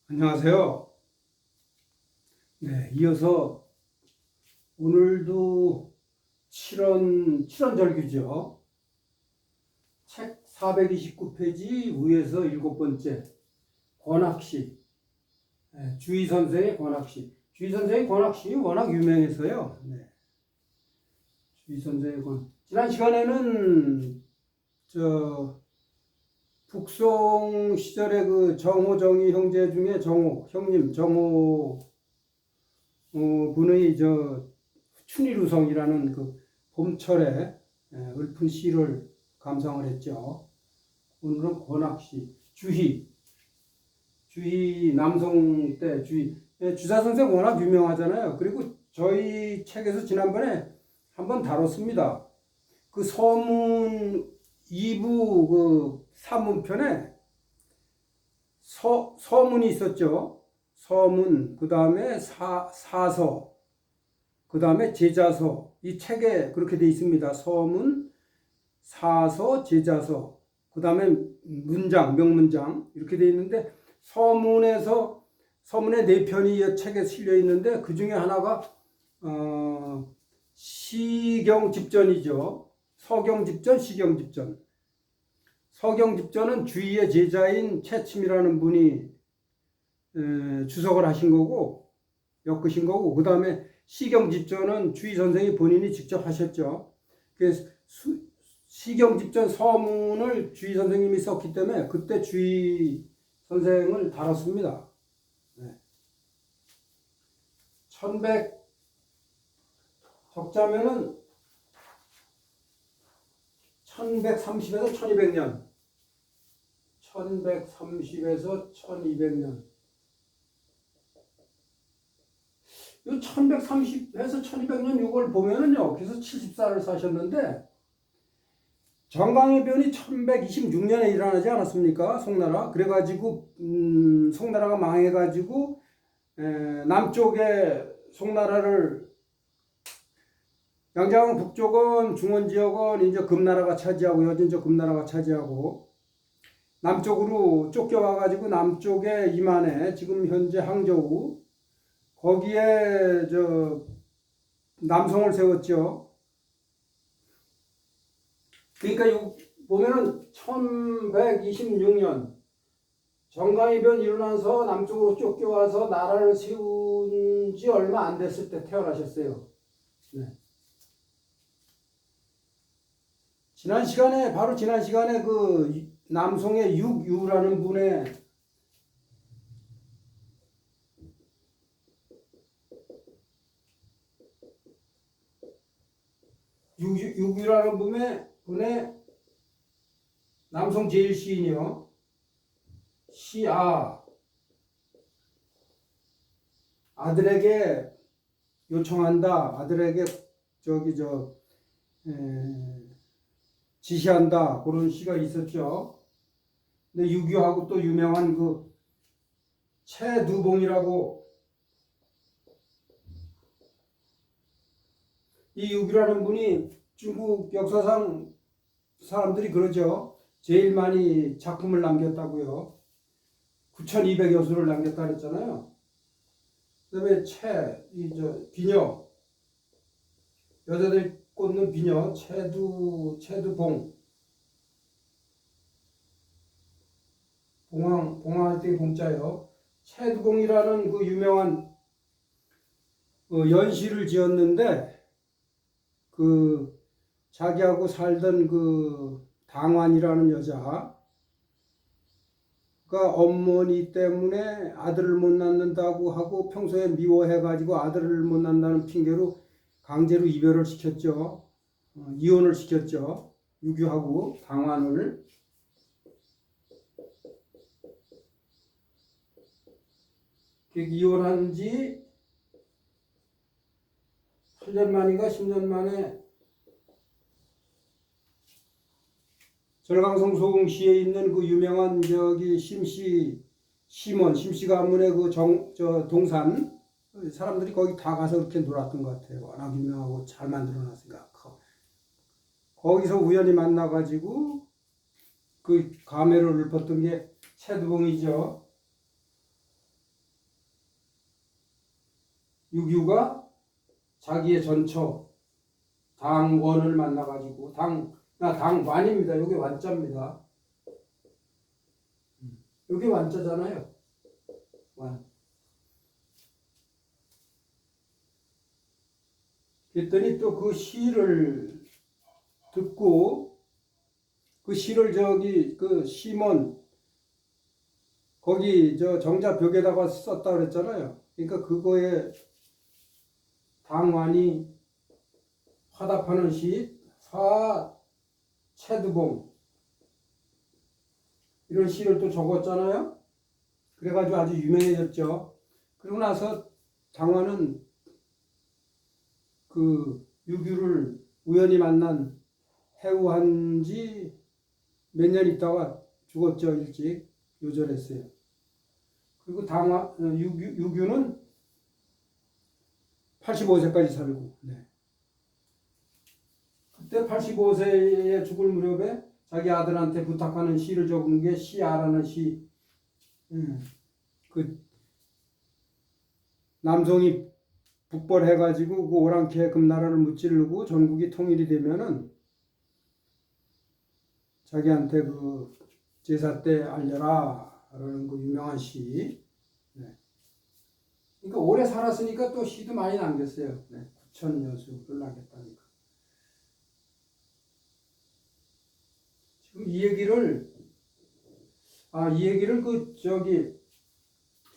안녕하세요. 네, 이어서 오늘도 7원절규죠. 책 429페이지 위에서 일곱 번째 권학시, 주희 선생의 권학시. 주희 선생의 권학시 워낙 유명해서요. 네, 주희 선생의 권. 지난 시간에는 북송 시절에 그 정호 정희 형제 중에 정호 형님 정호 분의 춘일우성이라는 그 봄철에 읊은 시를 감상을 했죠. 오늘은 권학시 주희 남성 때 주희 주사 선생 워낙 유명하잖아요. 그리고 저희 책에서 지난번에 한번 다뤘습니다. 그 서문 2부 그 산문편에 서문이 있었죠. 서문, 그 다음에 사서, 그 다음에 제자서. 이 책에 그렇게 되어 있습니다. 서문, 사서, 제자서, 그 다음에 문장, 명문장 이렇게 되어 있는데 서문의 4편이 이 책에 실려 있는데 그 중에 하나가 시경집전이죠. 서경집전, 시경집전. 서경집전은 주희의 제자인 채침이라는 분이 주석을 하신 거고, 엮으신 거고, 그 다음에 시경집전은 주희 선생이 본인이 직접 하셨죠. 그래서 시경집전 서문을 주희 선생님이 썼기 때문에 그때 주희 선생을 다뤘습니다. 네. 1100 적자면은 1130에서 1200년. 1130에서 1200년. 이 1130에서 1200년 이걸 보면은요, 그래서 74를 사셨는데, 정강이변이 1126년에 일어나지 않았습니까? 송나라. 그래가지고, 송나라가 망해가지고, 남쪽에 송나라를, 양자강 북쪽은 중원지역은 이제 금나라가 차지하고, 여진족 금나라가 차지하고, 남쪽으로 쫓겨와가지고 남쪽에 이만해, 지금 현재 항저우, 거기에 남성을 세웠죠. 그러니까 보면은 1126년 정강이변 일어나서 남쪽으로 쫓겨와서 나라를 세운 지 얼마 안 됐을 때 태어나셨어요. 네. 바로 지난 시간에 그 남송의 육유라는 분의 육유라는 분의 남성 제일 시인이요. 아들에게 요청한다. 아들에게 지시한다. 그런 시가 있었죠. 근데 육유하고 또 유명한 그 채두봉이라고, 이 육유라는 분이 중국 역사상 사람들이 그러죠. 제일 많이 작품을 남겼다고요. 9200여 수를 남겼다 그랬잖아요. 그 다음에 비녀, 여자들 꽂는 비녀, 채두봉, 봉황할 때 봉자요. 채두봉이라는 그 유명한 연시를 지었는데, 그 자기하고 살던 그 당환이라는 여자가 어머니 때문에 아들을 못 낳는다고 하고 평소에 미워해가지고 아들을 못 낳는다는 핑계로 강제로 이별을 시켰죠. 이혼을 시켰죠. 유교하고 당환을. 이혼한 지 8년 만인가 10년 만에 절강성 소흥시에 있는 그 유명한 심씨 가문의 그 동산, 사람들이 거기 다 가서 그렇게 놀았던 것 같아요. 워낙 유명하고 잘 만들어놨으니까. 거기서 우연히 만나가지고 그 감회를 읊었던 게 채두봉이죠. 유규가 자기의 전처 당원을 만나가지고 당완입니다. 여기 완자입니다. 여기 완자잖아요. 완. 그랬더니 또 그 시를 듣고 그 시를 그 시몬 거기 정자 벽에다가 썼다 그랬잖아요. 그러니까 그거에 당완이 화답하는 시 체두봉 이런 시를 또 적었잖아요. 그래가지고 아주 유명해졌죠. 그러고 나서 당완은 그 유규를 우연히 만난 해우한 지 몇 년 있다가 죽었죠. 일찍 요절했어요. 그리고 유규는 85세까지 살고, 네. 그때 85세에 죽을 무렵에 자기 아들한테 부탁하는 시를 적은 게 시아라는 시. 그 남송이 북벌해가지고 그 오랑캐 금나라를 무찌르고 전국이 통일이 되면은 자기한테 그 제사 때 알려라 라는 그 유명한 시. 네. 그러니까 오래 살았으니까 또 시도 많이 남겼어요. 네. 9,000여수를 남겼다니까. 지금 이 얘기를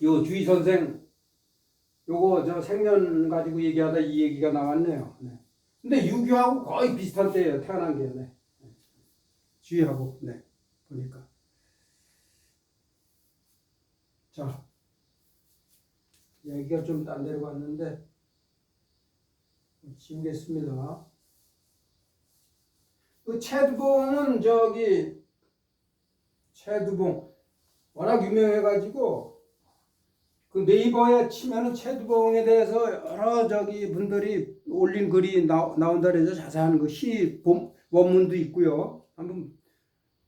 요 주의 선생 요거 생년 가지고 얘기하다 이 얘기가 나왔네요. 네. 근데 유교하고 거의 비슷한 때예요. 태어난 게. 네. 주의하고 네. 보니까. 자. 얘기가 좀 딴 데로 갔는데 지우겠습니다. 그 체두봉은 체두봉 워낙 유명해가지고 그 네이버에 치면은 체두봉에 대해서 여러 분들이 올린 글이 나온다 그래서 자세한 그 시 원문도 있고요. 한번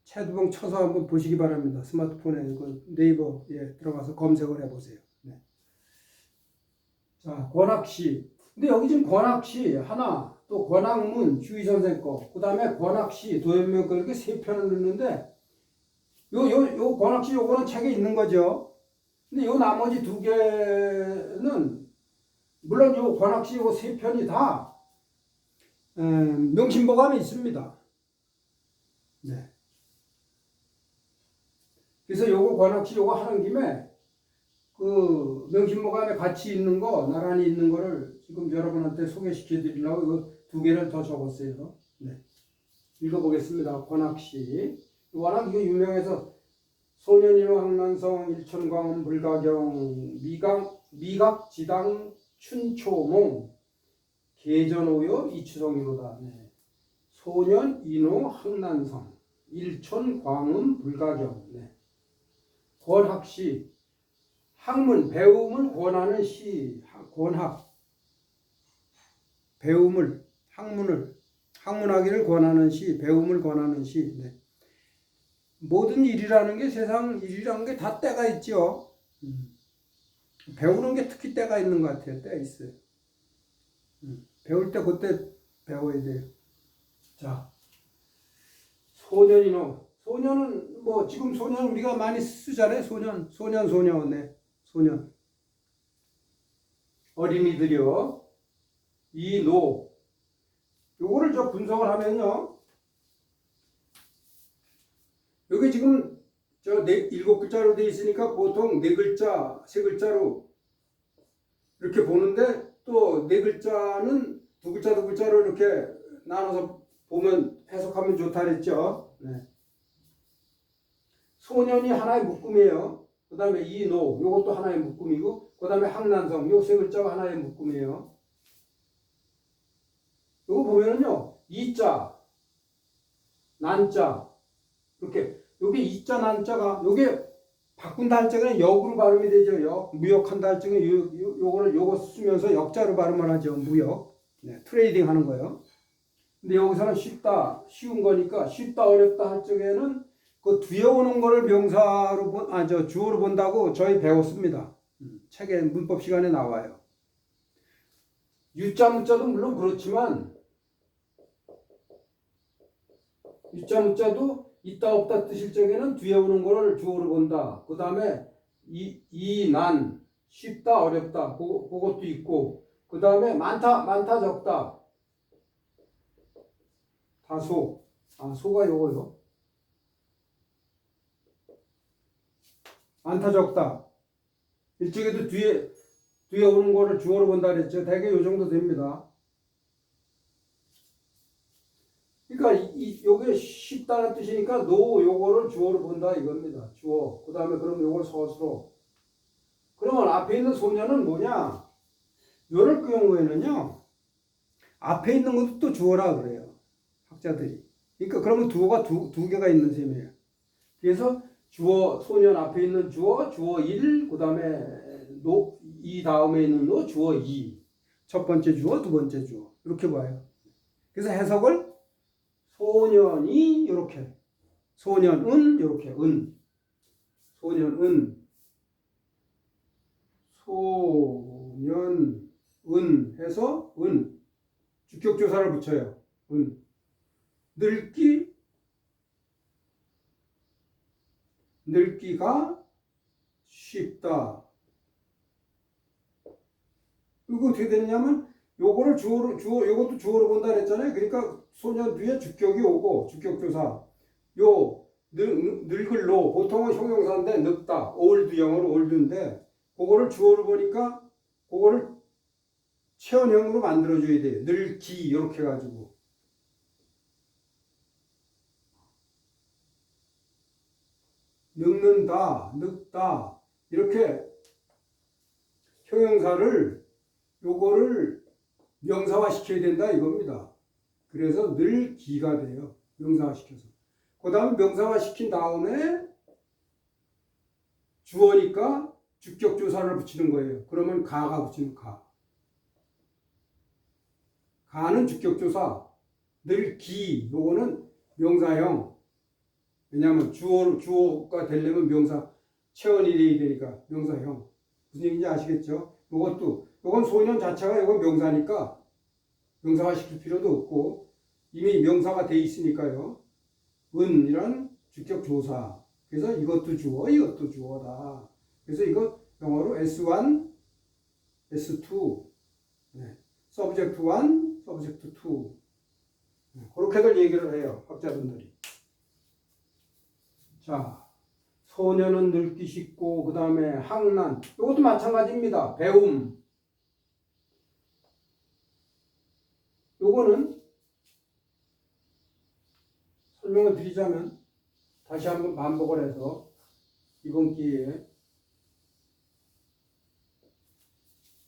체두봉 쳐서 한번 보시기 바랍니다. 스마트폰에 그 네이버에 들어가서 검색을 해보세요. 네. 자, 권학시. 근데 여기 지금 권학시 하나, 또 권학문 주의 선생 거, 그 다음에 권학시 도연명 거 이렇게 세 편을 넣는데 요 권학시 요거는 책에 있는 거죠. 근데 요 나머지 두 개는 물론 요 권학시 요 세 편이 다 명심보감이 있습니다. 네. 그래서 요거 권학시 요거 하는 김에 그 명심보감에 같이 있는 거 나란히 있는 거를 지금 여러분한테 소개시켜 드리려고 이거 두 개를 더 적었어요. 네. 읽어보겠습니다. 권학시. 워낙 이거 유명해서 소년인호 항난성 일천광음 불가경 미각 지당 춘초몽 계전오요 이추성이로다. 네. 소년인호 항난성 일천광음 불가경. 네. 권학시 학문 배움을 권하는 시. 권학 배움을 학문하기를 권하는 시. 배움을 권하는 시. 네. 모든 일이라는 게 세상 일이라는 게 다 때가 있죠. 배우는 게 특히 때가 있는 것 같아요. 때가 있어요. 배울 때 그때 배워야 돼요. 자, 소년인호. 소년은 뭐 지금 소년 우리가 많이 쓰잖아요. 소년. 네. 소년. 어린이들이요. 이노. 요거를 분석을 하면요. 여기 지금 일곱 글자로 되어 있으니까 보통 네 글자, 세 글자로 이렇게 보는데 또 네 글자는 두 글자로 이렇게 나눠서 보면 해석하면 좋다 그랬죠. 네. 소년이 하나의 묶음이에요. 그 다음에 이노, 요것도 하나의 묶음이고, 그 다음에 항난성, 요 세 글자가 하나의 묶음이에요. 요거 보면은요, 이자, 난자, 이렇게 요게 이자 난자가 요게 바꾼다 할 적에는 역으로 발음이 되죠. 무역한다 할 적에는 요거 쓰면서 역자로 발음을 하죠. 무역. 네, 트레이딩 하는 거예요. 근데 여기서는 쉬운 거니까 쉽다 어렵다 할 적에는 그 뒤에 오는 거를 명사로 주어로 본다고 저희 배웠습니다. 책에 문법 시간에 나와요. 유자 문자도 물론 그렇지만 유자 문자도 있다 없다 뜻일 적에는 뒤에 오는 걸 주어로 본다. 그 다음에 난 쉽다 어렵다 그것도 있고 그 다음에 많다 적다 다소 소가 요거요. 많다 적다 일찍에도 뒤에 오는 거를 주어로 본다 그랬죠. 대개 요 정도 됩니다. 그러니까 요게 쉽다는 뜻이니까 요거를 주어로 본다 이겁니다. 주어. 그 다음에 그럼 요걸 서술어. 그러면 앞에 있는 소녀는 뭐냐? 요럴 경우에는요. 앞에 있는 것도 또 주어라 그래요. 학자들이. 그러니까 그러면 주어가 두 개가 있는 셈이에요. 그래서 주어 소년 앞에 있는 주어 1, 그 다음에 이 다음에 있는 주어 2. 첫 번째 주어, 두 번째 주어. 이렇게 봐요. 그래서 해석을 소년이 이렇게 소년은 이렇게 소년은 해서 주격조사를 붙여요. 늙기가 쉽다. 이거 어떻게 되냐면 요거를 요것도 주어로 본다 그랬잖아요. 그러니까 소년 뒤에 주격이 오고 주격조사. 늙을로 보통은 형용사인데 늙다. 올드형으로 올드인데 그거를 주어로 보니까 그거를 체언형으로 만들어줘야 돼요. 늙기 이렇게 해가지고. 늙다 이렇게 형용사를 요거를 명사화 시켜야 된다 이겁니다. 그래서 늙기가 돼요. 명사화 시켜서. 그 다음에 명사화 시킨 다음에 주어니까 주격조사를 붙이는 거예요. 그러면 가가 붙이는 가. 가는 주격조사. 늙기 요거는 명사형. 왜냐하면 주어가 되려면 명사 체언이 돼야 되니까 명사형. 무슨 얘기인지 아시겠죠? 요건 소년 자체가 요건 명사니까 명사화 시킬 필요도 없고 이미 명사가 돼 있으니까요. 이란 주격조사. 그래서 이것도 주어다. 그래서 이거 영어로 S1, S2, subject 1, subject 2. 그렇게들 얘기를 해요. 학자분들이. 자, 소년은 늙기 쉽고 그 다음에 학난. 이것도 마찬가지입니다. 배움. 요거는 설명을 드리자면 다시 한번 반복을 해서 이번 기회에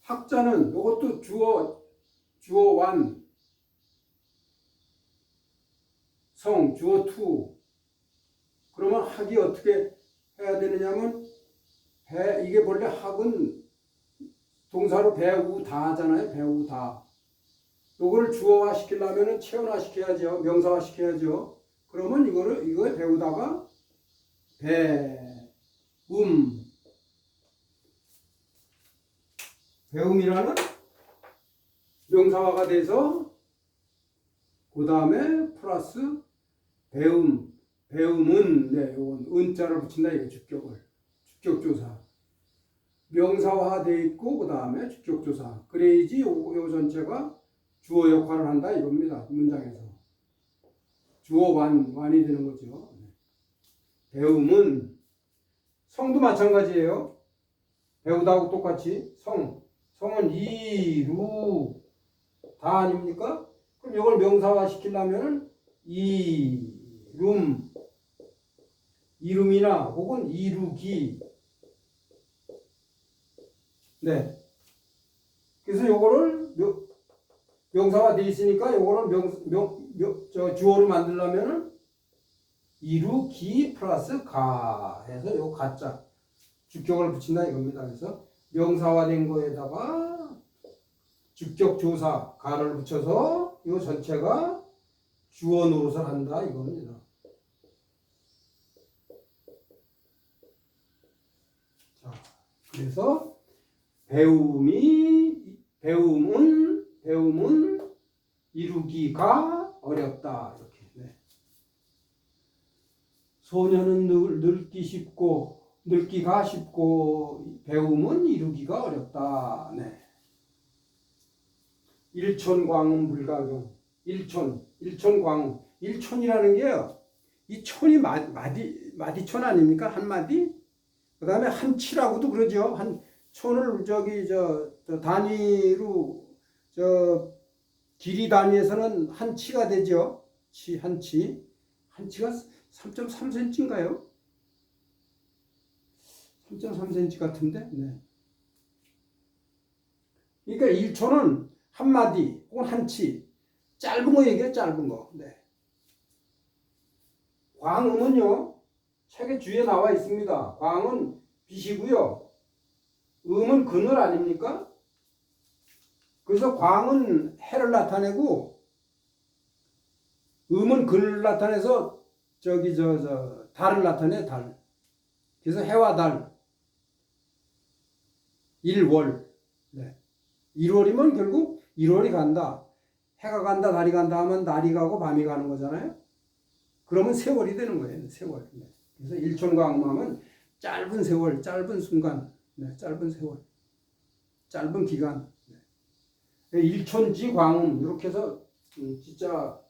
학자는 이것도 주어 1, 성 주어 2. 그러면 학이 어떻게 해야 되느냐면 이게 원래 학은 동사로 배우다 하잖아요. 배우다. 요거를 주어화 시키려면 체언화 시켜야죠. 명사화 시켜야죠. 그러면 이거 배우다가 배움이라는 명사화가 돼서 그 다음에 플러스 배움은 요건 은자를 붙인다 이거 주격조사 명사화 돼 있고 그 다음에 주격조사 그래야지 요 전체가 주어 역할을 한다 이겁니다. 문장에서 주어 완이 되는 거죠. 배움은 성도 마찬가지예요. 배우다하고 똑같이 성은 이루다 아닙니까? 그럼 이걸 명사화 시키려면 이룸이나 혹은 이루기. 그래서 요거를 명사화 돼 있으니까 요거를 주어로 만들려면은 이루기 플러스 가 해서 요 가짜 주격을 붙인다 이겁니다. 그래서 명사화된 거에다가 주격조사 가를 붙여서 이 전체가 주어 노릇을 한다 이겁니다. 자, 그래서 배움은 배움은 이루기가 어렵다. 이렇게. 네. 소년은 늙기 쉽고 늙기가 쉽고 배움은 이루기가 어렵다. 네. 일촌광음 불가경. 일촌광음. 일촌이라는 게요. 이 촌이 마디촌 아닙니까? 한 마디? 그 다음에 한치라고도 그러죠. 한 촌을 저 단위로 길이 단위에서는 한치가 되죠. 한치가 3.3cm인가요? 3.3cm 같은데. 네. 그러니까 1초는 한 마디 혹은 한치. 짧은 거 얘기해요. 짧은 거. 네. 광음은요. 책의 주위에 나와 있습니다. 광은 빛이고요. 음은 그늘 아닙니까? 그래서 광은 해를 나타내고 음은 그늘을 나타내서 달을 나타내. 달. 그래서 해와 달. 일월. 네. 1월이면 결국 1월이 간다. 해가 간다, 달이 간다 하면 날이 가고 밤이 가는 거잖아요. 그러면 세월이 되는 거예요. 세월. 네. 그래서 일촌광음하면 짧은 세월, 짧은 순간, 네. 짧은 세월, 짧은 기간. 네. 일촌지광음 이렇게 해서 진짜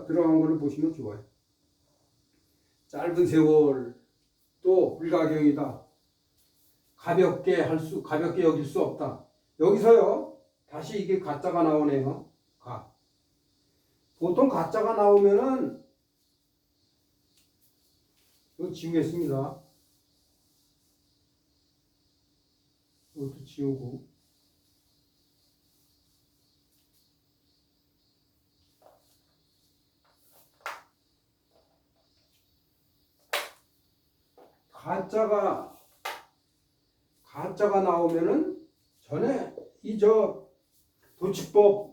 들어간 거를 보시면 좋아요. 짧은 세월 또 불가경이다. 가볍게 여길 수 없다. 여기서요, 다시 이게 가짜가 나오네요. 보통 가짜가 나오면은, 이거 지우겠습니다. 이것도 지우고. 가짜가 나오면은 전에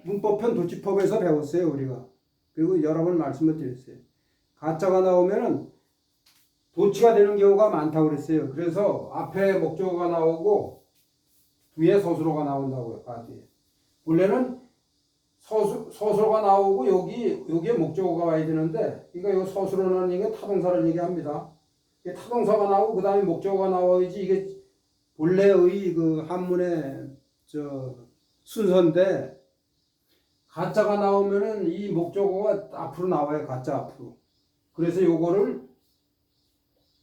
문법편 도치법에서 배웠어요, 우리가. 그리고 여러 번 말씀을 드렸어요. 가짜가 나오면은 도치가 되는 경우가 많다고 그랬어요. 그래서 앞에 목적어가 나오고 뒤에 서술어가 나온다고요. 뒤에. 원래는 서술어가 나오고 여기에 목적어가 와야 되는데, 그러니까 이 서술어는 이게 타동사를 얘기합니다. 타동사가 나오고 그 다음에 목적어가 나와야지 이게 본래의 그 한문의 순서인데, 가짜가 나오면은 이 목적어가 앞으로 나와요. 가짜 앞으로. 그래서 요거를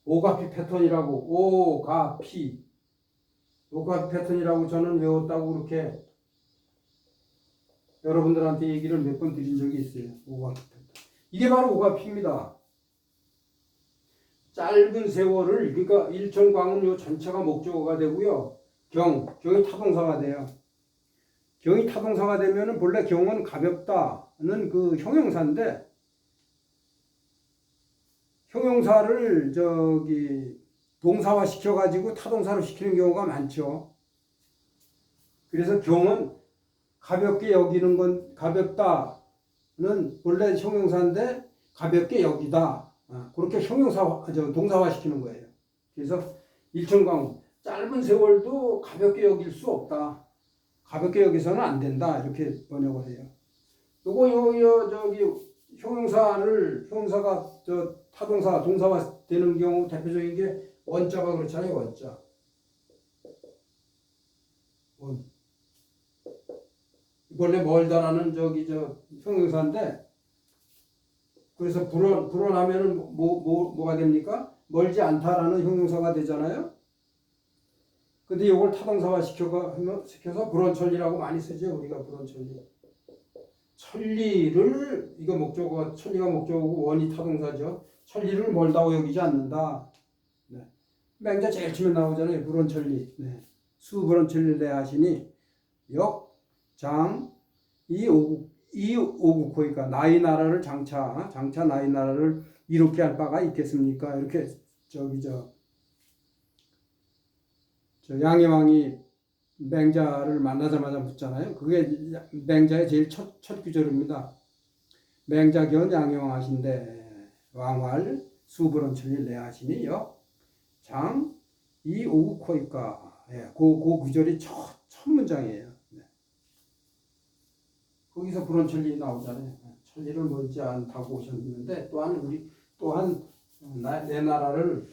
오가피 패턴이라고, 오가피 패턴이라고 저는 외웠다고 그렇게 여러분들한테 얘기를 몇 번 드린 적이 있어요. 오가피 패턴. 이게 바로 오가피입니다. 짧은 세월을, 그러니까 일천광은 요 전체가 목적어가 되고요. 경이 타동사가 돼요. 경이 타동사가 되면은 본래 경은 가볍다는 그 형용사인데, 형용사를 동사화 시켜가지고 타동사로 시키는 경우가 많죠. 그래서 경은 가볍게 여기는 건, 가볍다는 본래 형용사인데 가볍게 여기다. 그렇게 동사화 시키는 거예요. 그래서 일천광, 짧은 세월도 가볍게 여길 수 없다. 가볍게 여기서는 안 된다. 이렇게 번역을 해요. 형용사가 타동사, 동사화 되는 경우 대표적인 게 원자가 그렇잖아요. 원자. 원래 멀다라는 형용사인데, 그래서 불어나면은 뭐가 됩니까? 멀지 않다라는 형용사가 되잖아요. 근데 이걸 타동사화 시켜서 불언천리라고 많이 쓰죠. 우리가 불언천리. 천리를, 천리가 목적어고 원이 타동사죠. 천리를 멀다고 여기지 않는다. 네. 맹자 제일 처음에 나오잖아요. 불언천리. 네. 수불언천리 내하시니 이오국호니까 나의 나라를 장차 나의 나라를 이롭게 할 바가 있겠습니까? 이렇게 양해왕이 맹자를 만나자마자 묻잖아요. 그게 맹자의 제일 첫 구절입니다. 맹자견 양해왕 하신대 왕활 수불언천리 내하시니 이오국호니까. 그 구절이 첫 문장이에요. 네. 거기서 불원천리 나오잖아요. 천리를 멀지 않다고 오셨는데 또한 내 나라를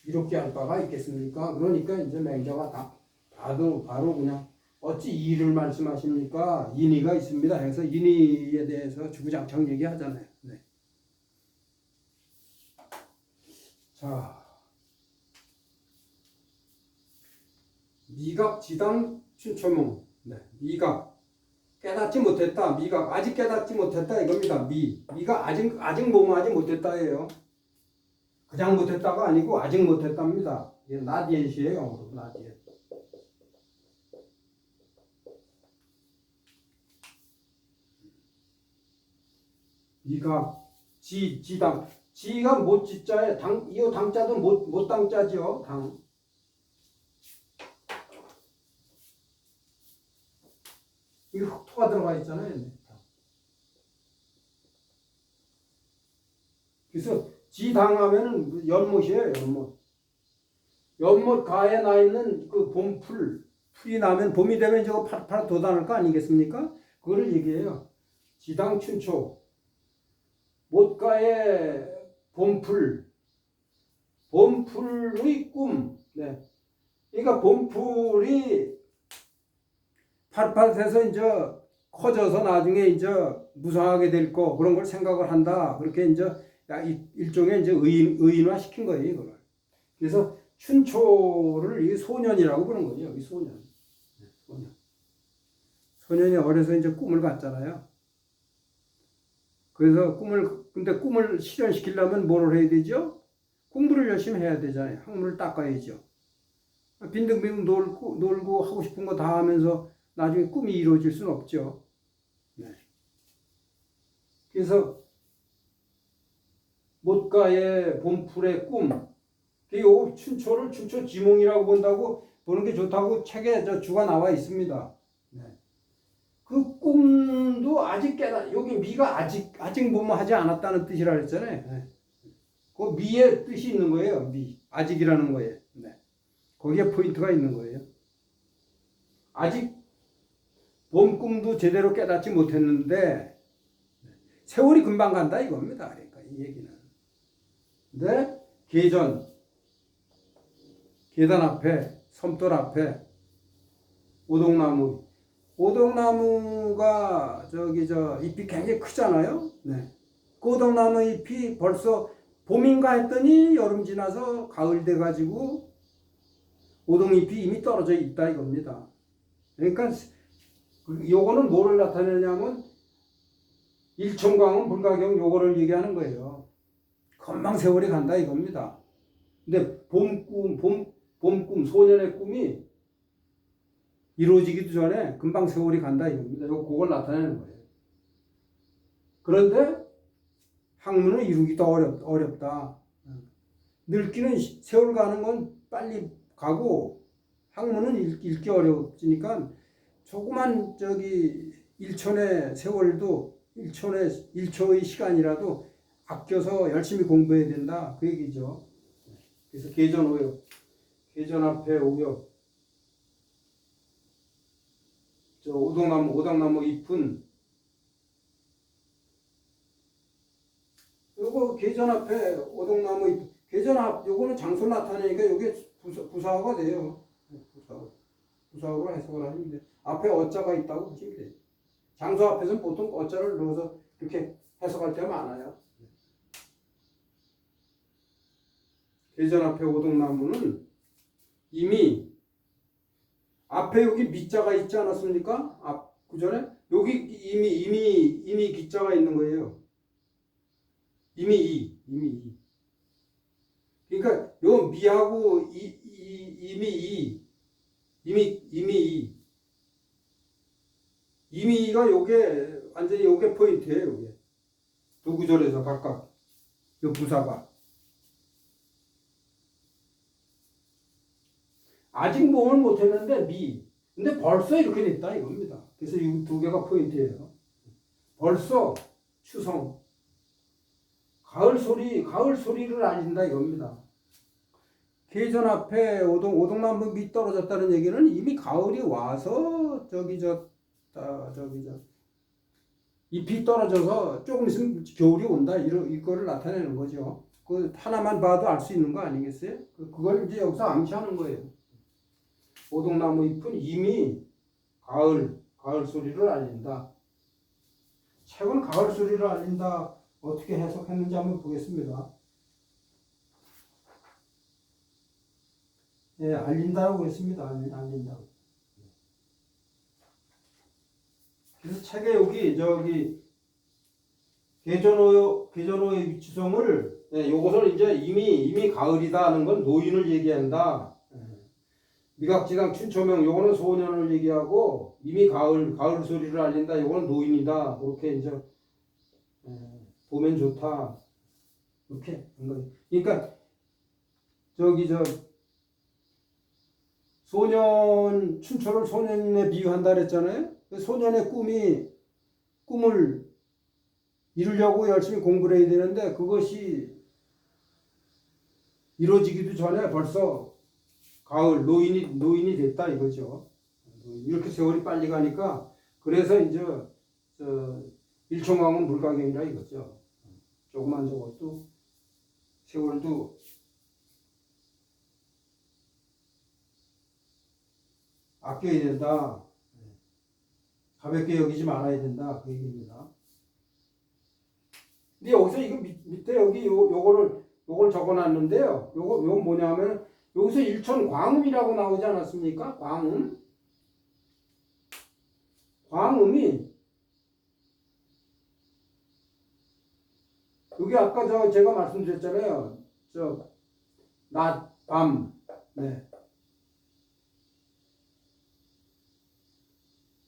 이롭게 할 바가 있겠습니까? 그러니까 이제 맹자가 바로 그냥 어찌 이를 말씀하십니까? 인의가 있습니다. 해서 인의에 대해서 주구장창 얘기하잖아요. 네. 자, 미각, 지당, 춘초몽. 네. 미각, 깨닫지 못했다. 미각, 아직 깨닫지 못했다 이겁니다. 미가 아직 뭐뭐하지 못했다예요. 그냥 못했다가 아니고 아직 못했답니다. 이게 나디엣이에요. 영어로 나디엣. 미각, 지당. 지가 못 지자에 이 당자도 못 당자죠. 당. 이 흑토가 들어가 있잖아요. 그래서 지당하면은 연못이에요. 연못 가에 나 있는 그 풀이 나면 봄이 되면 저거 파랗 돋아날 거 아니겠습니까? 그거를 얘기해요. 지당 춘초. 못가의 봄풀의 꿈. 네. 그러니까 봄풀이 파릇파릇해서 이제 커져서 나중에 이제 무성하게 될 거 그런 걸 생각을 한다. 그렇게 이제 일종의 이제 의인화 시킨 거예요, 이걸. 그래서 춘초를 이 소년이라고 부르는 거죠. 이 소년. 소년이 어려서 이제 꿈을 봤잖아요. 그래서 근데 꿈을 실현시키려면 뭐를 해야 되죠? 공부를 열심히 해야 되잖아요. 학문을 닦아야죠. 빈둥빈둥 놀고 하고 싶은 거 다 하면서 나중에 꿈이 이루어질 수는 없죠. 네. 그래서 못가의 봄풀의 꿈, 요 춘초 지몽이라고 본다고 보는 게 좋다고 책에 주가 나와 있습니다. 네. 그 꿈도 아직 여기 미가 아직 뭐뭐하지 않았다는 뜻이라 그랬잖아요. 네. 그 미의 뜻이 있는 거예요. 아직이라는 거예요. 네. 거기에 포인트가 있는 거예요. 아직 봄 꿈도 제대로 깨닫지 못했는데 세월이 금방 간다 이겁니다. 그러니까 이 얘기는. 근데 계단 앞에, 섬돌 앞에 오동나무가 잎이 굉장히 크잖아요. 네. 그 오동나무 잎이 벌써 봄인가 했더니 여름 지나서 가을 돼가지고 오동잎이 이미 떨어져 있다 이겁니다. 그러니까 요거는 뭐를 나타내냐면 일천광은 불가경 요거를 얘기하는 거예요. 금방 세월이 간다 이겁니다. 근데 봄꿈, 소년의 꿈이 이루어지기도 전에 금방 세월이 간다 이겁니다. 그걸 나타내는 거예요. 그런데 학문을 이루기도 어렵다. 늙기는 세월 가는 건 빨리 가고 학문은 읽기 어려워지니까 조그만 일촌의 세월도 1초의 시간이라도 아껴서 열심히 공부해야 된다. 그 얘기죠. 그래서 계전 앞에 오역. 오당나무 잎은 요거 계전 앞에 오동나무 잎. 요거는 장소를 나타내니까 요게 부사어가 돼요. 부사어로 해석을 하는데 앞에 어자가 있다고 보시면 돼요. 장소 앞에서는 보통 어자를 넣어서 이렇게 해석할 때가 많아요. 계전 앞에 오동나무는 이미 앞에 여기 미자가 있지 않았습니까? 그 전에 여기 이미 기자가 있는 거예요. 이미 그러니까 요 미하고 이미가 요게 완전히 요게 포인트예요. 요게 두 구절에서 각각 요 부사가 아직 몸을 못했는데 근데 벌써 이렇게 됐다 이겁니다. 그래서 이 두 개가 포인트예요. 벌써 추성 가을 소리를 알린다 이겁니다. 계전 앞에 오동나무 밑 떨어졌다는 얘기는 이미 가을이 와서 잎이 떨어져서 조금 있으면 겨울이 온다. 이거를 나타내는 거죠. 그 하나만 봐도 알 수 있는 거 아니겠어요? 그걸 이제 여기서 암시하는 거예요. 오동나무 잎은 이미 가을 소리를 알린다. 책은 가을 소리를 알린다. 어떻게 해석했는지 한번 보겠습니다. 예, 알린다고 했습니다. 알린다고. 그래서 책에 저기 계절호의 위치성을 요것을 이제 이미 가을이다 하는 건 노인을 얘기한다. 미각지당 춘초명 요거는 소년을 얘기하고 이미 가을 소리를 알린다. 요거는 노인이다. 그렇게 이제 보면 좋다. 이렇게 한 거예요. 그러니까 소년 춘초를 소년에 비유한다 그랬잖아요. 소년의 꿈을 이루려고 열심히 공부를 해야 되는데 그것이 이루어지기도 전에 벌써 가을 노인이 됐다 이거죠. 이렇게 세월이 빨리 가니까 그래서 이제 일총각은 물가경이라 이거죠. 조그만 저것도 세월도 아껴야 된다. 가볍게 여기지 말아야 된다. 그 얘기입니다. 근데 여기서 이거 밑에 여기 요걸 적어놨는데요. 요거 뭐냐면 여기서 일천 광음이라고 나오지 않았습니까? 광음이 여기 아까 제가 말씀드렸잖아요. 낮, 밤, 네.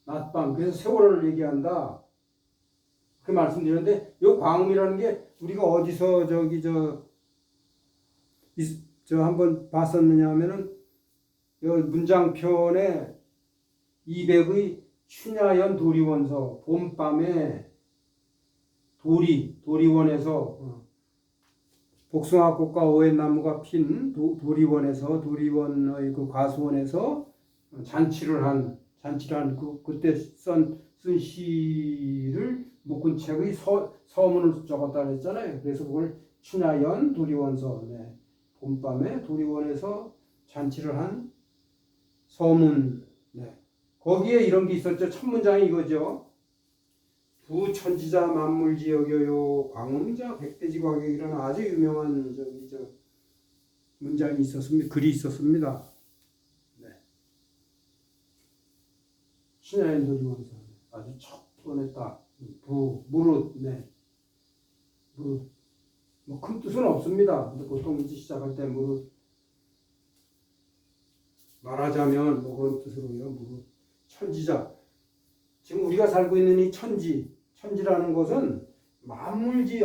낮, 밤. 그래서 세월을 얘기한다. 그 말씀드렸는데, 요 광음이라는 게 우리가 어디서 한번 봤었느냐 하면은, 요 문장편에 200의 춘야연 도리원서, 봄밤에 도리원에서, 복숭아꽃과 오얏나무가 핀 도리원의 그 가수원에서 잔치를 한 그때 쓴 시를 묶은 책의 서문을 적었다 그랬잖아요. 그래서 그걸 춘야연 도리원서, 네. 봄밤에 도리원에서 잔치를 한 서문, 네. 거기에 이런 게 있었죠. 첫 문장이 이거죠. 부천지자 만물지 여겨요 광음자 백대지 과객이라는 아주 유명한 문장이 있었습니다. 글이 있었습니다. 네. 춘야연 도리원서 아주 첫 번에 딱 무릇, 네. 무릇. 뭐 큰 뜻은 없습니다. 근데 보통 이제 시작할 때 무릇 말하자면 뭐 그런 뜻으로요. 무릇 천지자. 지금 우리가 살고 있는 이 천지라는 것은 만물지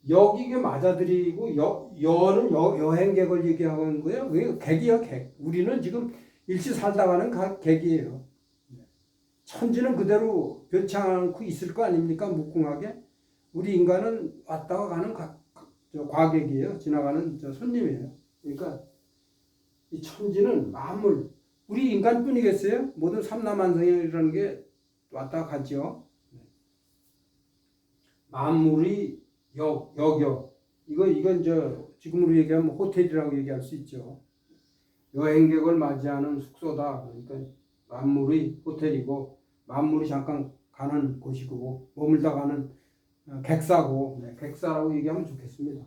여기게 맞아들이고 여는 여행객을 얘기하는 거예요. 그게 객이야, 객. 우리는 지금 일시 살다 가는 객이에요. 천지는 그대로 변치 않고 있을 거 아닙니까? 무궁하게. 우리 인간은 왔다가 가는 과객이에요. 지나가는 손님이에요. 그러니까 이 천지는 만물. 우리 인간뿐이겠어요? 모든 삼라만상이라는 게 왔다 갔죠. 만물이 여겨. 이건 지금으로 얘기하면 호텔이라고 얘기할 수 있죠. 여행객을 맞이하는 숙소다. 그러니까 만물의 호텔이고 만물이 잠깐 가는 곳이고 머물다 가는 객사고, 네, 객사라고 얘기하면 좋겠습니다.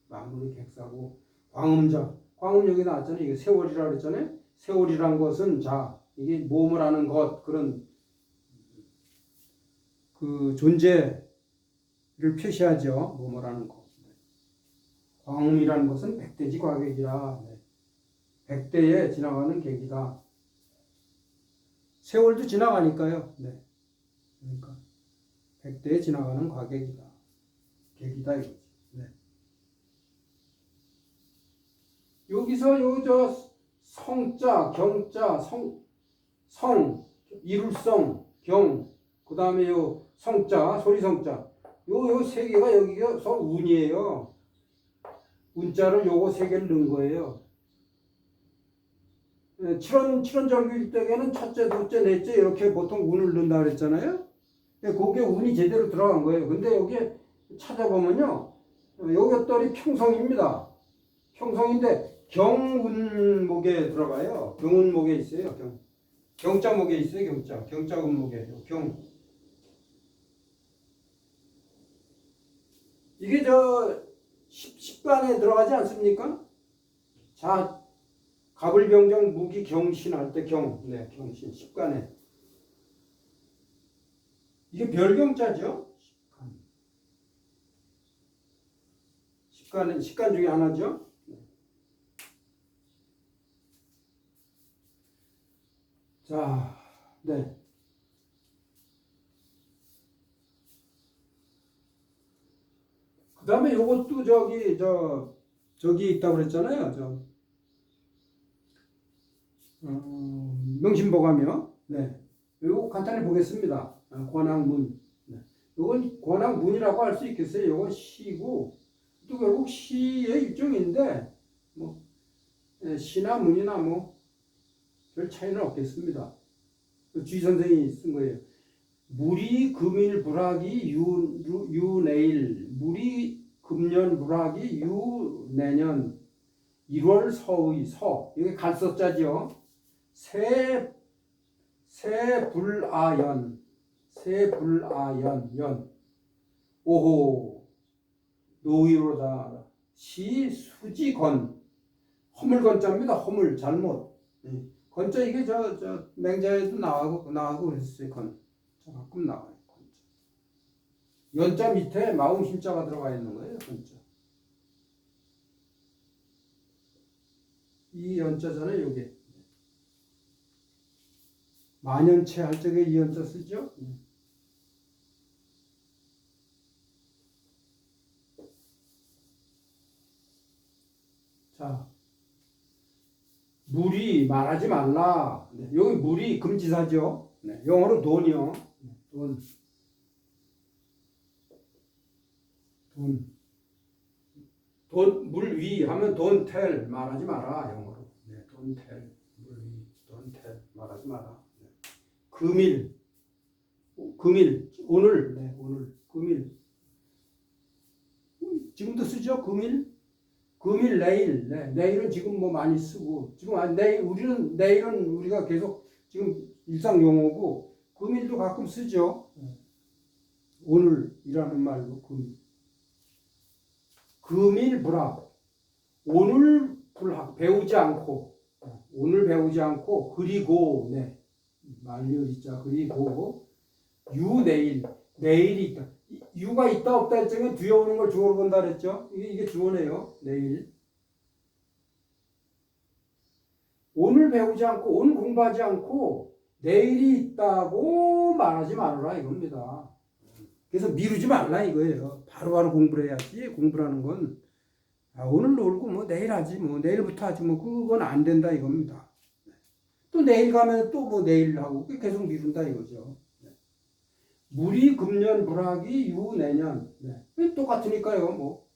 만물의 객사고 광음자. 광음 여기 나왔잖아요. 이게 세월이라고 그랬잖아요. 세월이란 것은 이게 몸을 하는 것, 그런 그 존재를 표시하죠. 몸을 하는 것. 광음이라는 것은 백대지 과객이라. 네. 백대에 지나가는 객이다. 세월도 지나가니까요. 네. 그러니까 백대에 지나가는 과객이다. 객이다 이거지. 네. 여기서 성자, 경자, 성, 이룰성, 경, 그 다음에 성자, 소리성자. 요 세 개가 여기서 운이에요. 운자를 요거 세 개를 넣은 거예요. 칠원절기일 때에는 첫째, 둘째, 넷째 이렇게 보통 운을 넣는다 그랬잖아요. 거기에 운이 제대로 들어간 거예요. 근데 여기에 찾아보면요, 여기 떨이 평성입니다. 평성인데 경운목에 들어가요. 경운목에 있어요. 경자목에 있어요. 경자운목에 이게 저 십간에 들어가지 않습니까? 자, 갑을병정 무기 경신 할 때 네, 경신 십간에 이게 별경자죠. 십간 중에 하나죠. 자, 네. 그 다음에 요것도 저기 있다고 그랬잖아요. 명심보가며. 네. 요거 간단히 보겠습니다. 권학문. 네. 요건 권학문이라고 할 수 있겠어요. 요건 시고, 또 결국 시의 일종인데, 뭐, 시나 문이나 뭐, 별 차이는 없겠습니다. 주의 선생이 쓴 거예요. 무리 금일 불학이 유내일, 무리 금년 불학이 유내년, 1월 서의 여기 갈서자죠. 세불아연 연 오호 노이로다 시 수지건 허물건자입니다. 허물 잘못. 건자 이게 저 맹자에도 나가고 그랬어요. 건 가끔 나와요. 건자. 연자 밑에 마음 힘자가 들어가 있는 거예요. 건자. 이 연자잖아요. 요게 만연체 할 적에 이 연자 쓰죠. 자, 물이 말하지 말라. 네, 여기 물이 금지사죠. 네, 영어로 돈이요. 돈. 물 위 하면 don't tell 말하지 마라. 영어로. 네, don't tell. 물 위, don't tell 말하지 마라. 네. 금일, 오늘, 네, 오늘, 금일. 지금도 쓰죠, 금일. 내일, 네, 내일은 지금 뭐 많이 쓰고, 지금 내일은 우리가 계속 지금 일상 용어고, 금일도 가끔 쓰죠. 오늘이라는 말로 금일 불학, 오늘 불학 배우지 않고, 그리고 네, 만료이자 그리고 내일이 있다. 유가 있다 없다 할 적에 뒤에 오는 걸 주어로 본다 그랬죠. 이게 주어네요. 내일. 오늘 배우지 않고 오늘 공부하지 않고 내일이 있다고 말하지 말아라 이겁니다. 그래서 미루지 말라 이거예요. 바로바로 공부를 해야지. 공부라는 건 오늘 놀고 뭐 내일 하지 뭐 내일부터 하지 뭐 그건 안 된다 이겁니다. 또 내일 가면 또 뭐 내일 하고 계속 미룬다 이거죠. 무리 금년 불학이 유내년. 네. 똑같으니까요. 뭐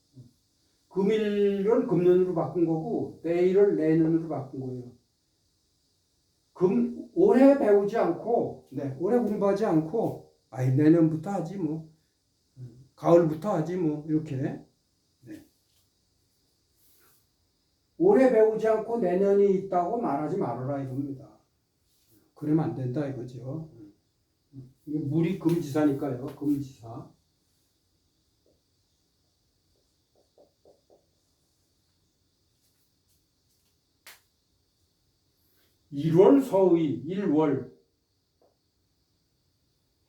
금일을 금년으로 바꾼 거고 내일을 내년으로 바꾼 거예요. 올해 배우지 않고, 네, 올해 공부하지 않고, 내년부터 하지 뭐, 가을부터 하지 뭐 이렇게. 네. 올해 배우지 않고 내년이 있다고 말하지 말아라 이겁니다. 그러면 안 된다 이거죠. 이게 물이 금지사니까요. 금지사. 일월 서의, 1월,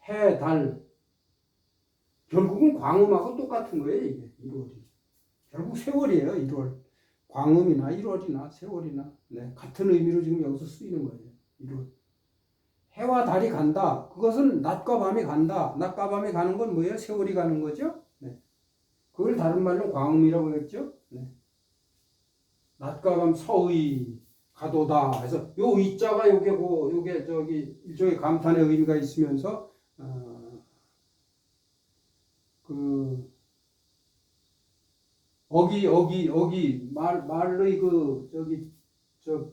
해, 달. 결국은 광음하고 똑같은 거예요, 이게. 1월이. 결국 세월이에요, 1월. 광음이나 1월이나 세월이나. 네, 같은 의미로 지금 여기서 쓰이는 거예요, 1월. 해와 달이 간다. 그것은 낮과 밤이 간다. 낮과 밤이 가는 건 뭐예요? 세월이 가는 거죠? 네. 그걸 다른 말로 광음이라고 했죠? 네. 낮과 밤 서의. 가도다. 그래서 요 이자가 요게 저기 일종의 감탄의 의미가 있으면서 말의 저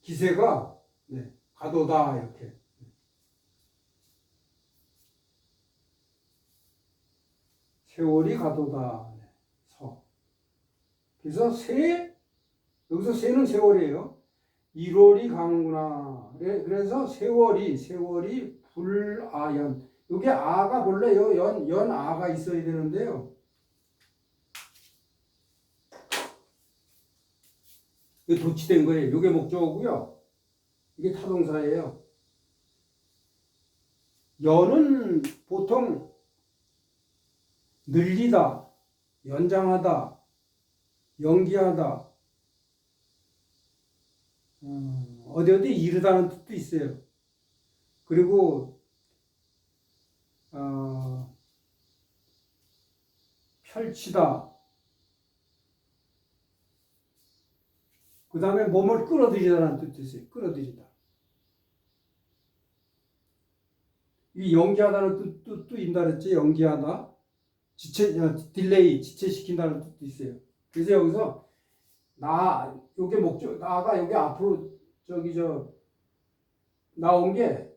기세가 네, 가도다 이렇게. 세월이 가도다. 네. 서. 그래서 여기서 새는 세월이에요. 1월이 가는구나. 그래서 세월이 불아연. 여기 아가 본래요. 연아가 있어야 되는데요. 이게 도치된 거예요. 이게 목적어고요. 이게 타동사예요. 연은 보통 늘리다, 연장하다, 연기하다, 어디 이르다는 뜻도 있어요. 그리고 펼치다. 그 다음에 몸을 끌어들이다라는 뜻도 있어요. 끌어들이다. 이 연기하다는 뜻도 있다 그랬지. 연기하다. 딜레이, 지체시킨다는 뜻도 있어요. 그래서 여기서 요게 목적, 나가 여기 앞으로 나온 게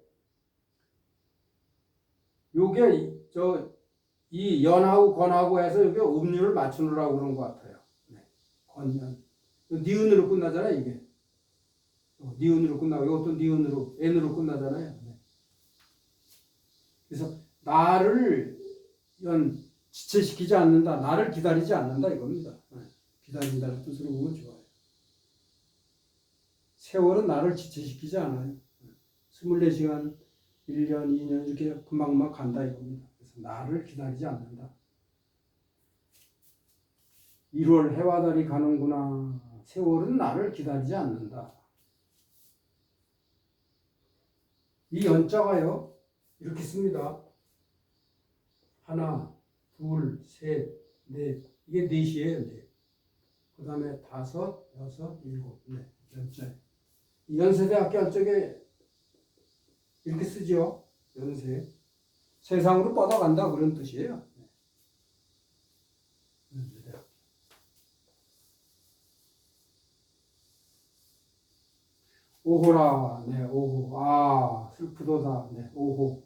요게 이 연하고 건하고 해서 여기 음률을 맞추느라고 그런 것 같아요. 네. 건연. 니은으로 끝나잖아요, 이게. 니은으로 끝나고, 이것도 니은으로, n으로 끝나잖아요. 네. 그래서, 나를 지체시키지 않는다, 나를 기다리지 않는다, 이겁니다. 네. 기다린다는 뜻으로 보면 좋아요. 세월은 나를 지체시키지 않아요. 24시간, 1년, 2년, 이렇게 금방금방 간다, 이겁니다. 그래서 나를 기다리지 않는다. 1월 해와 달이 가는구나. 세월은 나를 기다리지 않는다. 이 연자가요, 이렇게 씁니다. 하나, 둘, 셋, 넷. 이게 넷이에요, 넷. 그 다음에 다섯, 여섯, 일곱, 넷. 연자. 이 연세대학교 한쪽에 이렇게 쓰죠. 연세. 세상으로 뻗어간다, 그런 뜻이에요. 연세대학교. 오호라, 네, 오호. 아, 슬프도다, 네, 오호.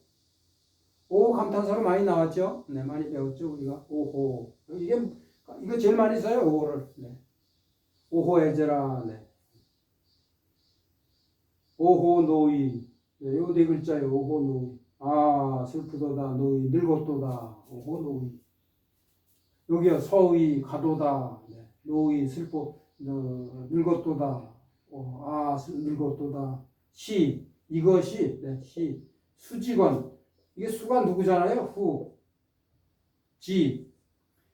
오호 감탄사로 많이 나왔죠? 네, 많이 배웠죠, 우리가. 오호. 이거 제일 많이 써요, 오호를. 네. 오호해제라, 네. 오호 노이. 네, 요 네 글자예요, 오호 노이. 아, 슬프도다, 노이. 늙었도다, 오호 노이. 여기요, 서의, 가도다, 네. 노이, 늙었도다. 늙었도다. 이것이, 네, 수직원. 이게 수가 누구잖아요?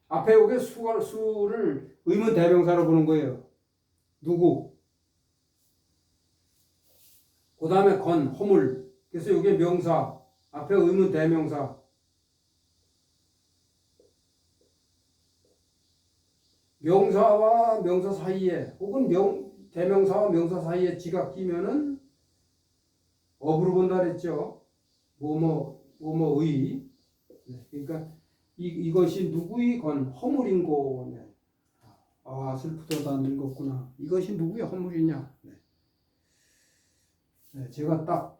앞에 요게 수를 의문 대명사로 보는 거예요. 누구? 그 다음에 허물. 그래서 요게 명사. 앞에 의문 대명사. 명사와 명사 사이에, 혹은 대명사와 명사 사이에 지가 끼면은 어부로 본다 그랬죠. 뭐뭐의. 네. 그러니까 이것이 누구의 허물인고. 네. 아, 슬프도다, 늙었구나. 이것이 누구의 허물이냐. 네. 네, 제가 딱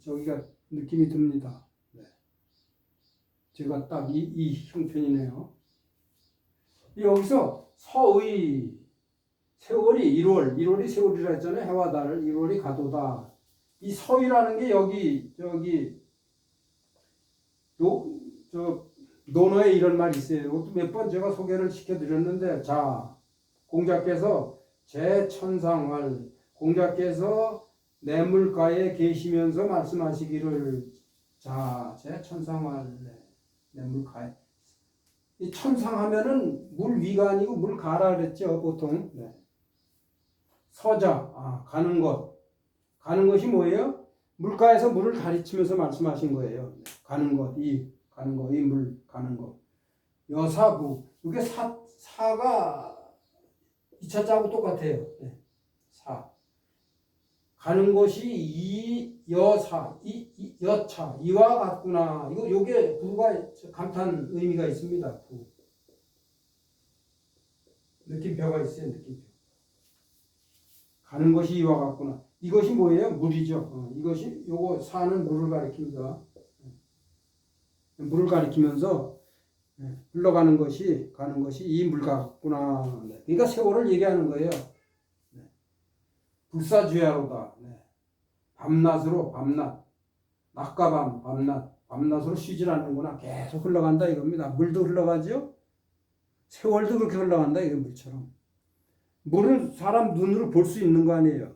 저기가 느낌이 듭니다. 네. 제가 딱 이 형편이네요. 여기서 세월이 1월이 세월이라 했잖아요. 해와 달을 1월이 가도다. 이 서이라는 게 논어에 이런 말이 있어요. 이것도 몇 번 제가 소개를 시켜드렸는데, 자, 공자께서 제천상활, 공자께서 내물가에 계시면서 말씀하시기를, 자, 제천상활, 내물가에. 이 천상하면은 물 위가 아니고 물 가라 그랬죠, 보통. 네. 서자, 가는 것. 가는 것이 뭐예요? 물가에서 물을 가리치면서 말씀하신 거예요. 네. 가는 것, 이 물 가는 것. 여사부, 이게 사가 2차자하고 똑같아요. 네. 가는 것이 여차, 이와 같구나. 요게 부가 감탄 의미가 있습니다. 부. 느낌표가 있어요, 느낌표. 가는 것이 이와 같구나. 이것이 뭐예요? 물이죠. 요거 사는 물을 가리킵니다. 물을 가리키면서 흘러가는 것이 가는 것이 이 물과 같구나. 네. 그러니까 세월을 얘기하는 거예요. 네. 불사주야로다. 네. 밤낮으로 밤낮, 낮과 밤, 밤낮으로 쉬질 않는구나. 계속 흘러간다 이겁니다. 물도 흘러가죠. 세월도 그렇게 흘러간다 이거 물처럼. 물은 사람 눈으로 볼 수 있는 거 아니에요.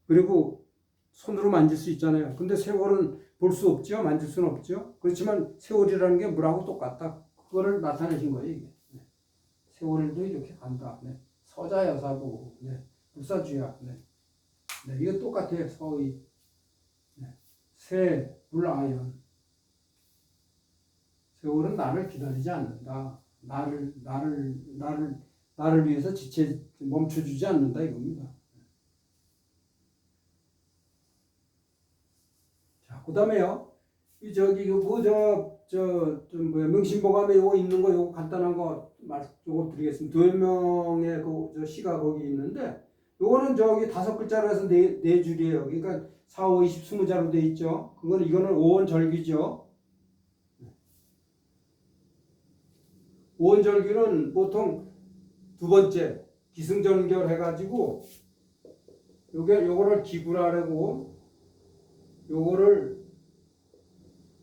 그리고 손으로 만질 수 있잖아요. 근데 세월은 볼 수 없죠. 만질 수는 없죠. 그렇지만 세월이라는 게 물하고 똑같다. 그거를 나타내신 거예요. 이게. 네. 세월도 이렇게 간다. 네. 서자여사고, 네. 불사주야. 네. 네. 이거 똑같아요. 서의. 네. 세, 불아연. 세월은 나를 기다리지 않는다. 나를 위해서 멈춰주지 않는다 이겁니다. 자, 그 다음에요. 이 명심보감에 요거 있는 거 요거 간단한 거 요거 드리겠습니다. 도현명의 그 시가 거기 있는데 요거는 저기 5글자로 해서 네 줄이에요. 그러니까 4, 5, 20, 20자로 돼 있죠. 이거는 오원절기죠. 오원절기는 보통 두 번째 기승전결 해가지고 요거를 기구라고 요거를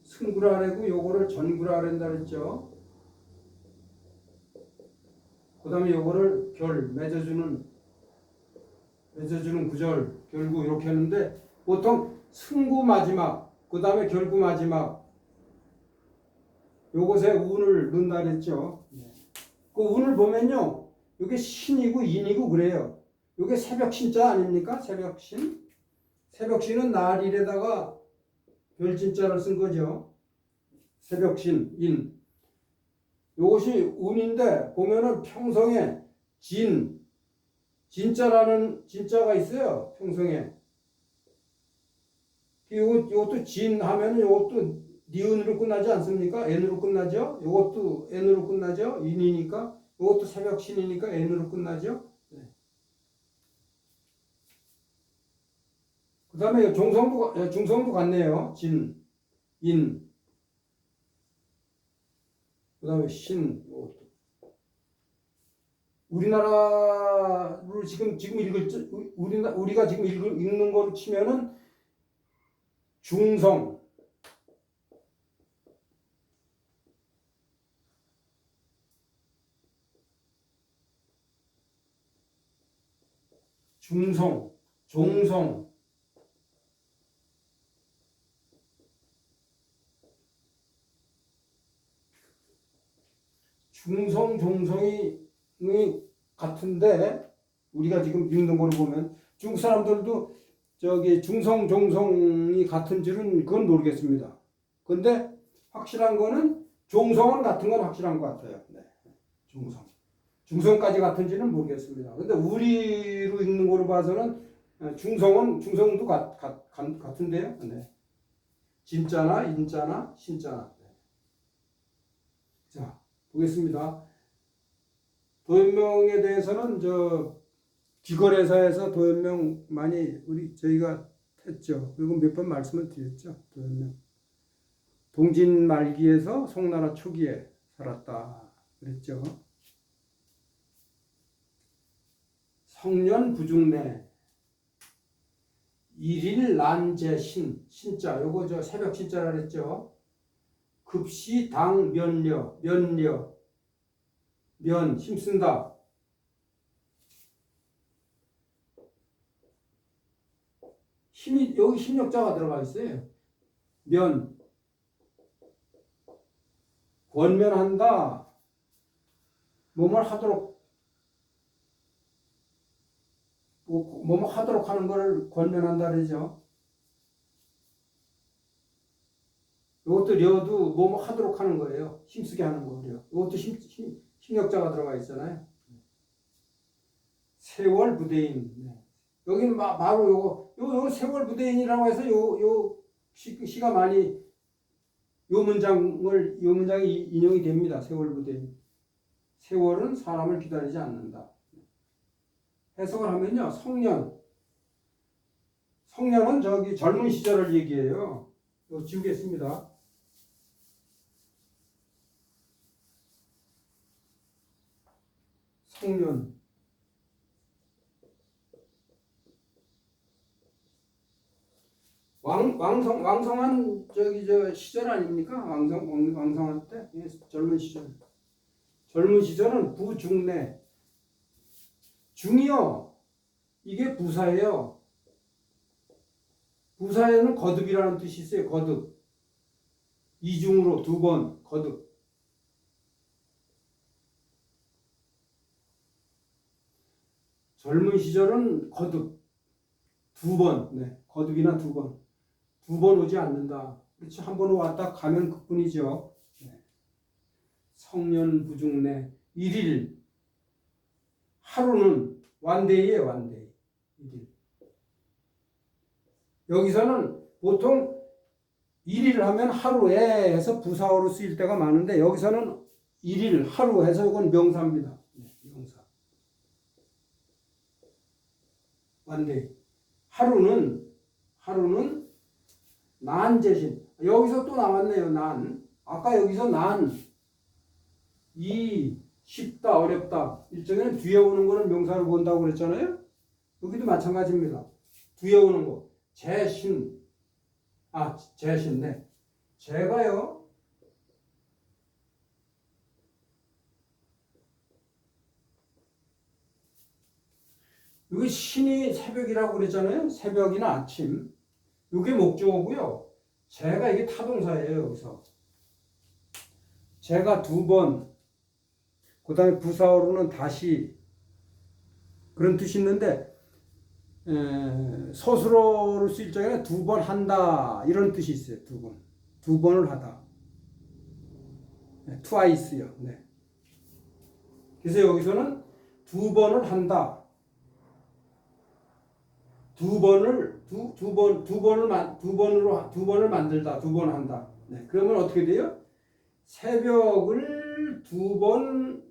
승구라고 요거를 전구라 그런다 그랬죠. 그 다음에 요거를 맺어주는 구절 결구 이렇게 하는데 보통 승구 마지막 그 다음에 결구 마지막 요것에 운을 넣는다 그랬죠. 그 운을 보면요 이게 신이고 인이고 그래요. 이게 새벽신자 아닙니까? 새벽신은 날일에다가 별진자를 쓴 거죠. 새벽신, 인. 이것이 운인데 보면은 평성에 진자라는 진자가 있어요. 평성에. 이것도 진 하면은 이것도 니은으로 끝나지 않습니까? n으로 끝나죠. 이것도 n으로 끝나죠. 인이니까. 이것도 새벽신이니까 n으로 끝나죠. 네. 그 다음에 중성도 같네요. 진, 인. 그 다음에 신. 우리나라를 지금 우리가 지금 읽는 거로 치면은 중성. 종성. 종성이 같은데 우리가 지금 읽는 걸 보면 중국 사람들도 저기 종성이 같은 줄은 그건 모르겠습니다. 근데 확실한 거는 종성은 같은 건 확실한 것 같아요. 네. 중성까지 같은지는 모르겠습니다. 근데 우리로 읽는 거로 봐서는 중성도 같은데요. 네. 진자나 인자나 신자나. 네. 자, 보겠습니다. 도현명에 대해서는 귀걸회사에서 도현명 많이 저희가 했죠. 그리고 몇 번 말씀을 드렸죠. 도현명. 동진 말기에서 송나라 초기에 살았다 그랬죠. 성년 부중내 일일 난제신 신자 요거 새벽 신자라 그랬죠. 급시 당 면려 면 힘쓴다. 여기 힘력자가 들어가 있어요. 면 권면한다. 뭐뭐 하도록 하는 것을 권면한다 그러죠. 이것도 려도 뭐뭐 하도록 하는 거예요. 힘쓰게 하는 거예요. 이것도 힘력자가 들어가 있잖아요. 세월 부대인. 네. 여기는 바로 요 세월 부대인이라고 해서 요 시가 많이 요 문장이 인용이 됩니다. 세월 부대인. 세월은 사람을 기다리지 않는다. 해석을 하면요. 성년은 젊은 시절을 얘기해요. 이거 지우겠습니다. 성년. 왕성한 시절 아닙니까? 왕성한 때? 예, 젊은 시절. 젊은 시절은 부중내. 중이요. 이게 부사예요. 부사에는 거듭이라는 뜻이 있어요. 거듭. 이중으로 두 번 거듭. 젊은 시절은 거듭. 두 번. 네. 거듭이나 두 번. 두 번 오지 않는다. 그렇지. 한 번 왔다 가면 그뿐이죠. 네. 성년 부중내. 일일. 하루는 완데이예요. 완데이. 일일. 여기서는 보통 일일 하면 하루에 해서 부사어로 쓰일 때가 많은데 여기서는 일일, 하루 해서 이건 명사입니다. 네, 명사. 완데이. 하루는 난 대신 여기서 또 나왔네요. 난. 아까 여기서 난 이 쉽다 어렵다 일종의 뒤에 오는 거는 명사로 본다고 그랬잖아요. 여기도 마찬가지입니다. 뒤에 오는 거 제신 제신네 제가요 여기 신이 새벽이라고 그랬잖아요. 새벽이나 아침 이게 목적어고요. 제가 이게 타동사예요. 여기서 제가 두 번 그 다음에 부사어로는 다시 그런 뜻이 있는데 서술어로 쓰일 적에는 두 번 한다 이런 뜻이 있어요. 두 번을 하다. twice요. 네. 그래서 여기서는 두 번을 한다. 두 번을 만들다. 두 번 한다. 네. 그러면 어떻게 돼요? 새벽을 두 번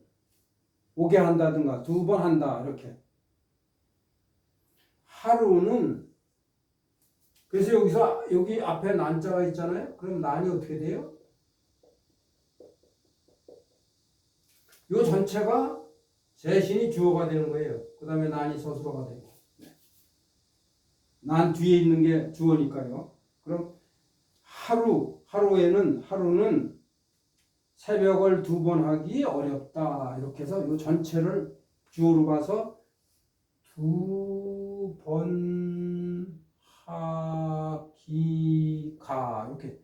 오게 한다든가 두 번 한다 이렇게. 하루는 그래서 여기서 여기 앞에 난자가 있잖아요. 그럼 난이 어떻게 돼요? 이 전체가 제신이 주어가 되는 거예요. 그 다음에 난이 서술어가 되고. 난 뒤에 있는 게 주어니까요. 그럼 하루는 새벽을 두 번 하기 어렵다. 이렇게 해서 이 전체를 주어로 가서 두 번 하기가 이렇게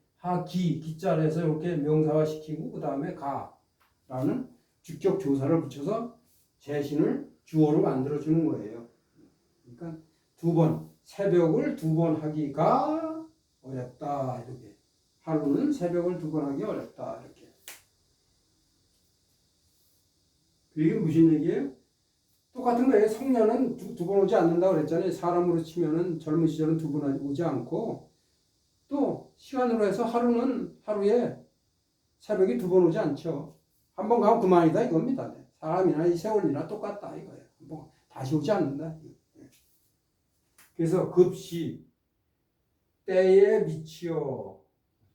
기자를 해서 이렇게 명사화 시키고 그 다음에 가라는 주격 조사를 붙여서 제신을 주어로 만들어주는 거예요. 그러니까 새벽을 두 번 하기가 어렵다. 이렇게. 하루는 새벽을 두 번 하기 어렵다. 이렇게. 이게 무슨 얘기예요? 똑같은 거예요. 성년은 두 번 오지 않는다고 그랬잖아요. 사람으로 치면은 젊은 시절은 두 번 오지 않고 또 시간으로 해서 하루에 새벽이 두 번 오지 않죠. 한 번 가면 그만이다 이겁니다. 사람이나 이 세월이나 똑같다 이거예요. 뭐 다시 오지 않는다. 그래서 급시 때에 미치어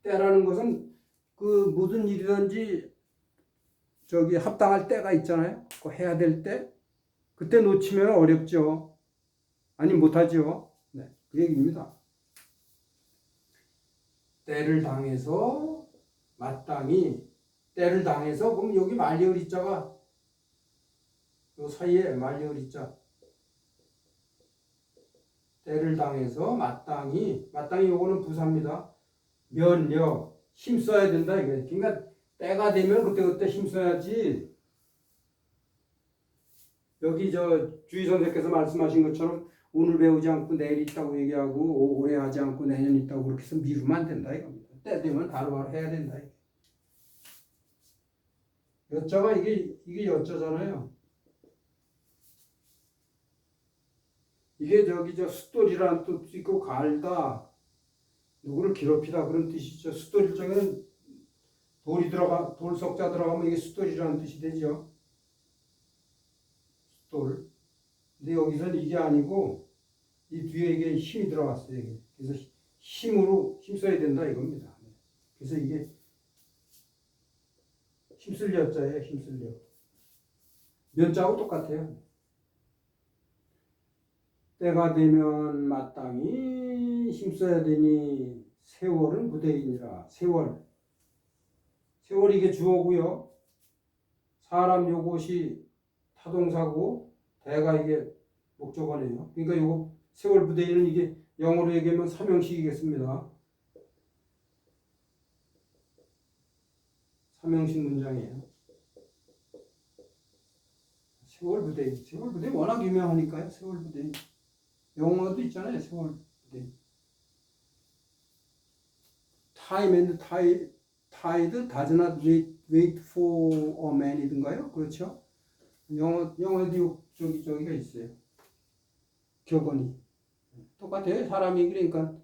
때라는 것은 그 무슨 일이든지 합당할 때가 있잖아요. 그 해야 될 때 그때 놓치면 어렵죠. 아니 못하죠. 네, 그 얘기입니다. 때를 당해서 마땅히 때를 당해서 그럼 여기 말리을 이자가 요 사이에 말리을 이자 때를 당해서 마땅히 요거는 부사입니다. 면역 힘써야 된다 이게. 그러니까 때가 되면 그때 힘써야지. 여기 주의 선생께서 말씀하신 것처럼 오늘 배우지 않고 내일 있다고 얘기하고 올해 하지 않고 내년 있다고 그렇게 해서 미루면 안 된다 이겁니다. 때 되면 바로바로 해야 된다. 여자가 이게 여자잖아요. 이게 숫돌이라는 뜻도 있고 갈다 누구를 괴롭히다 그런 뜻이죠. 숫돌 일종에는 돌석자 들어가면 이게 숫돌이라는 뜻이 되죠. 숫돌. 근데 여기서는 이게 아니고 이 뒤에 이게 힘이 들어갔어요. 이게. 그래서 힘써야 된다 이겁니다. 그래서 이게 힘쓸 여자예요. 힘쓸 여. 면자하고 똑같아요. 때가 되면 마땅히 힘써야 되니 세월은 무대이니라. 세월. 세월 이게 주어고요. 사람 요것이 타동사고 대가 이게 목적어네요. 그러니까 요거 세월 부대인은 이게 영어로 얘기하면 삼형식이겠습니다. 삼형식 문장이에요. 세월 부대인. 세월 부대인 워낙 유명하니까요. 세월 부대인. 영어도 있잖아요. 세월 부대인. Time and tide does not wait for a man이든가요? 그렇죠? 영어에도 저기가 있어요. 격언이. 똑같아요. 사람이 그러니까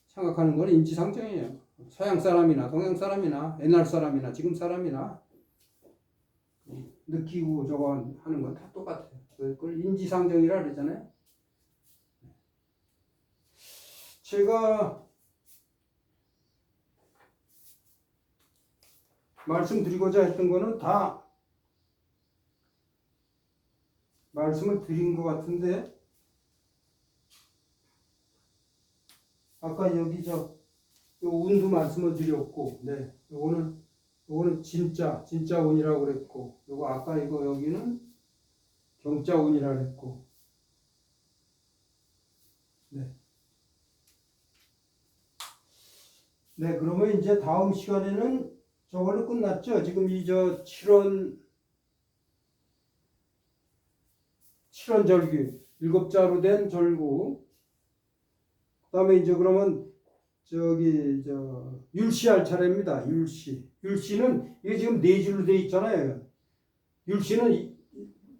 생각하는 건 인지상정이에요. 서양 사람이나 동양 사람이나 옛날 사람이나 지금 사람이나 느끼고 저거 하는 건 다 똑같아요. 그걸 인지상정이라 그러잖아요. 제가 말씀드리고자 했던 거는 다 말씀을 드린 것 같은데 아까 여기 요 운도 말씀을 드렸고, 네, 요거는 진짜 운이라고 그랬고, 요거 아까 이거 여기는 경자 운이라고 그랬고, 네. 네, 그러면 이제 다음 시간에는 저걸로 끝났죠. 지금 이 7원 절기, 7자로 된 절구. 그다음에 이제 그러면 율시 할 차례입니다. 율시는 이게 지금 4줄로 돼 있잖아요. 율시는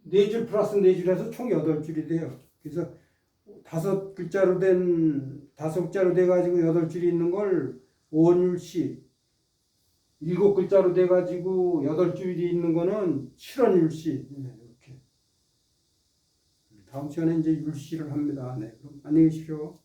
4줄 플러스 4줄 해서 총 8줄이 돼요. 그래서 5글자로 돼 가지고 8줄이 있는 걸 원율시, 7글자로 돼 가지고 8줄이 있는 거는 7원율시. 네, 이렇게. 다음 시간에 이제 율시를 합니다. 네, 그럼 안녕히 계십시오.